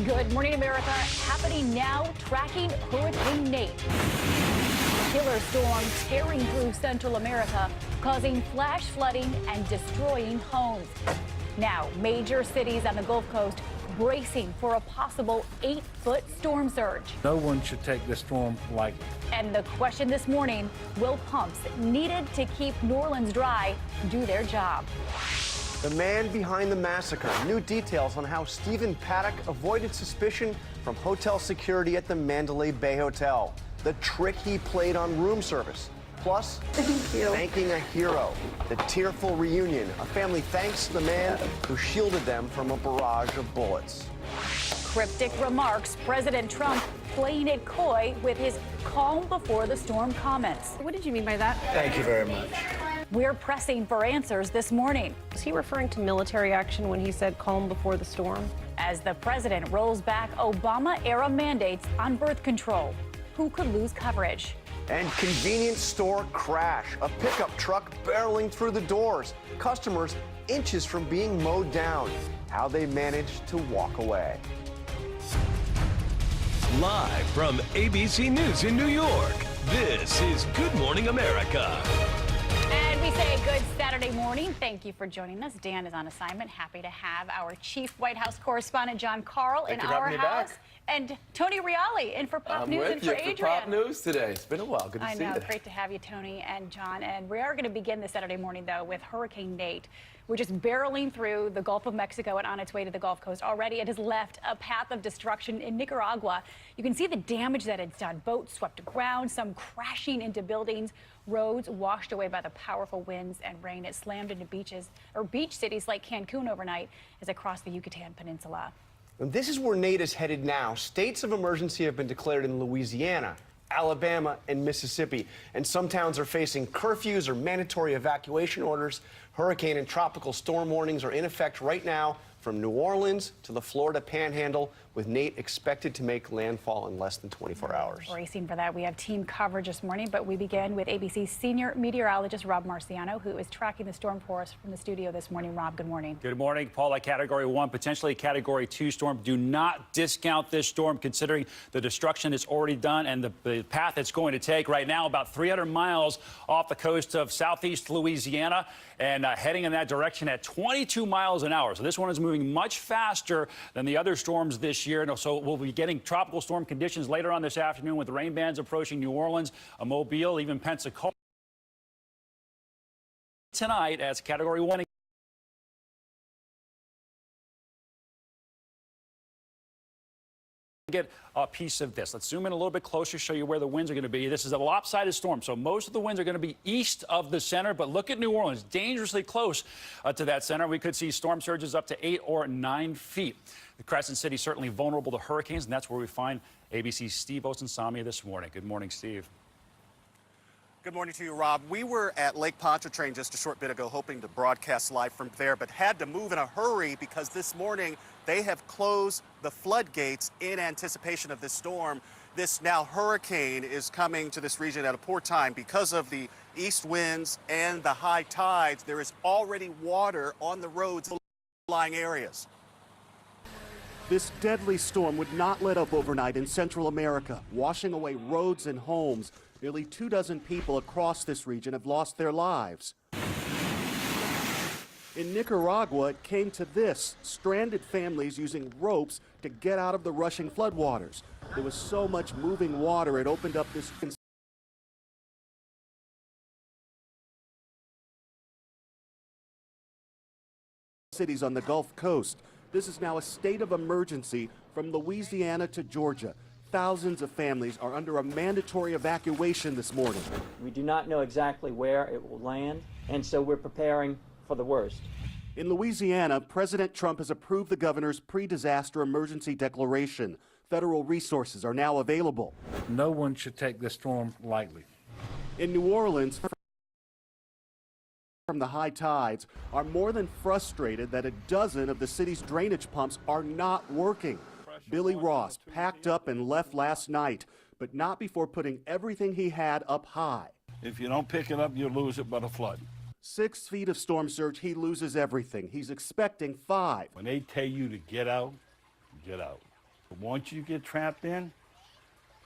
Good morning, America. Happening now, tracking Hurricane Nate. Killer storm tearing through Central America, causing flash flooding and destroying homes. Now, major cities on the Gulf Coast bracing for a possible 8-foot storm surge. No one should take this storm lightly. And the question this morning, will pumps needed to keep New Orleans dry do their job? The man behind the massacre. New details on how Stephen Paddock avoided suspicion from hotel security at the Mandalay Bay Hotel. The trick he played on room service. Plus, thanking a hero. The tearful reunion. A family thanks the man who shielded them from a barrage of bullets. Cryptic remarks. President Trump playing it coy with his calm before the storm comments. What did you mean by that? Thank you very much. We're pressing for answers this morning. Was he referring to military action when he said calm before the storm? As the president rolls back Obama-era mandates on birth control, who could lose coverage? And convenience store crash. A pickup truck barreling through the doors. Customers inches from being mowed down. How they managed to walk away. Live from ABC News in New York, this is Good Morning America. And we say good Saturday morning. Thank you for joining us. Dan is on assignment. Happy to have our chief White House correspondent, John Carl, in our house. And Tony Reale in for Pop News and for Adrian. For Pop News today. It's been a while. Good to see you. I know. Great to have you, Tony and John. And we are going to begin this Saturday morning, though, with Hurricane Nate. We're just barreling through the Gulf of Mexico and on its way to the Gulf Coast. Already it has left a path of destruction in Nicaragua. You can see the damage that it's done. Boats swept aground, some crashing into buildings, roads washed away by the powerful winds and rain. It slammed into beaches or beach cities like Cancun overnight as it crossed the Yucatan Peninsula. And this is where Nate is headed now. States of emergency have been declared in Louisiana, Alabama, and Mississippi. And some towns are facing curfews or mandatory evacuation orders. Hurricane and tropical storm warnings are in effect right now from New Orleans to the Florida Panhandle, with Nate expected to make landfall in less than 24 hours. Bracing for that. We have team coverage this morning, but we begin with ABC's senior meteorologist, Rob Marciano, who is tracking the storm for us from the studio this morning. Rob, good morning. Good morning. Paul, a Category 1, potentially Category 2 storm. Do not discount this storm considering the destruction it's already done and the path it's going to take. Right now, about 300 miles off the coast of southeast Louisiana and heading in that direction at 22 miles an hour. So this one is moving much faster than the other storms this year. And so we'll be getting tropical storm conditions later on this afternoon with rain bands approaching New Orleans, Mobile, even Pensacola. Tonight as Category 1. Get a piece of this. Let's zoom in a little bit closer, show you where the winds are going to be. This is a lopsided storm, so most of the winds are going to be east of the center, but look at New Orleans, dangerously close to that center. We could see storm surges up to 8 or 9 feet. The Crescent City certainly vulnerable to hurricanes, and that's where we find ABC's Steve Osunsami this morning. Good morning, Steve. Good morning to you, Rob. We were at Lake Pontchartrain just a short bit ago hoping to broadcast live from there, but had to move in a hurry because this morning they have closed the floodgates in anticipation of this storm. This now hurricane is coming to this region at a poor time because of the east winds and the high tides. There is already water on the roads in lying areas. This deadly storm would not let up overnight in Central America, washing away roads and homes. Nearly 24 people across this region have lost their lives. In Nicaragua, it came to this: stranded families using ropes to get out of the rushing floodwaters. There was so much moving water, it opened up this cities on the Gulf Coast. This is now a state of emergency from Louisiana to Georgia. Thousands of families are under a mandatory evacuation this morning. We do not know exactly where it will land, and so we're preparing for the worst. In Louisiana, President Trump has approved the governor's pre-disaster emergency declaration. Federal resources are now available. No one should take this storm lightly. In New Orleans, from the high tides, are more than frustrated that a dozen of the city's drainage pumps are not working. Billy Ross packed up and left last night, but not before putting everything he had up high. If you don't pick it up, you'll lose it by the flood. 6 feet of storm surge, he loses everything. He's expecting 5. When they tell you to get out, get out. Once you get trapped in,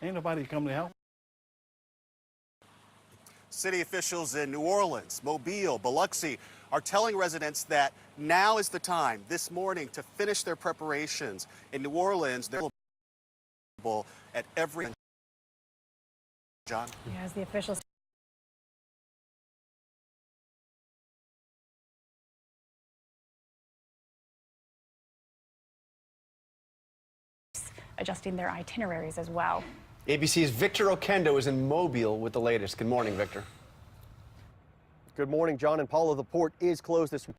ain't nobody coming to help. City officials in New Orleans, Mobile, Biloxi are telling residents that now is the time this morning to finish their preparations. In New Orleans, they're available at every. John? As the officials adjusting their itineraries as well. ABC's Victor Okendo is in Mobile with the latest. Good morning, Victor. Good morning, John and Paula. The port is closed this week.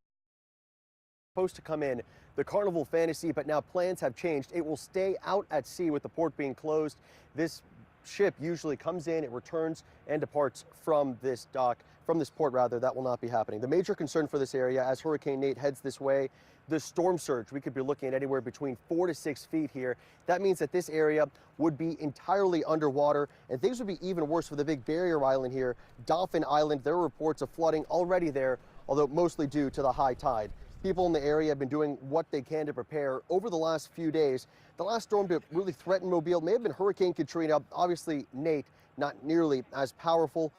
Supposed to come in the Carnival Fantasy, but now plans have changed. It will stay out at sea with the port being closed. This ship usually comes in, it returns and departs from this dock, from this port rather. That will not be happening. The major concern for this area as Hurricane Nate heads this way, the storm surge. We could be looking at anywhere between 4 to 6 feet here. That means that this area would be entirely underwater, and things would be even worse for the big barrier island here, Dolphin Island. There are reports of flooding already there, although mostly due to the high tide. People in the area have been doing what they can to prepare over the last few days. The last storm to really threaten Mobile may have been Hurricane Katrina. Obviously, Nate, not nearly as powerful.